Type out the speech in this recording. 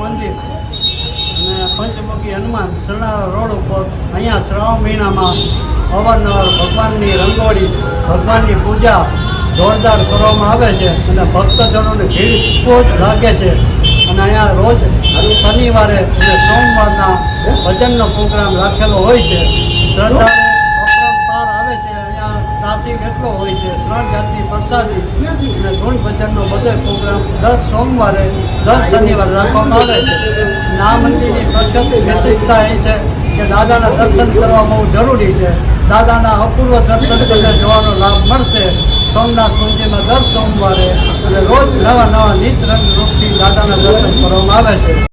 મંદિર અને પંચમુખી હનુમાન સરનાળા રોડ ઉપર અહીંયા શ્રાવણ મહિનામાં અવારનવાર ભગવાનની રંગોળી, ભગવાનની પૂજા જોરદાર કરવામાં આવે છે અને ભક્તજનોની ભીડ ખૂબ જ લાગે છે. અને અહીંયા રોજ શનિવારે અને સોમવારના ભજનનો પ્રોગ્રામ રાખેલો હોય છે. શ્રદ્ધાળુ અપરંપાર આવે છે. અહીંયા ટ્રાફિક એટલો હોય છે. 3 જાતની પ્રસાદી અને ધૂન ભજનનો બધો પ્રોગ્રામ દર સોમવારે દર શનિવારે રાખવામાં આવે છે. અને આ મંદિરની પ્રખ્યાત વિશેષતા એ છે કે દાદાના દર્શન કરવા બહુ જરૂરી છે. દાદાના અપૂર્વ દર્શન તમને જોવાનો લાભ મળશે. સોમનાથ મંદિરમાં દર સોમવારે અને રોજ નવા નીત રંગ રૂપથી દાદાના દર્શન કરવામાં આવે છે.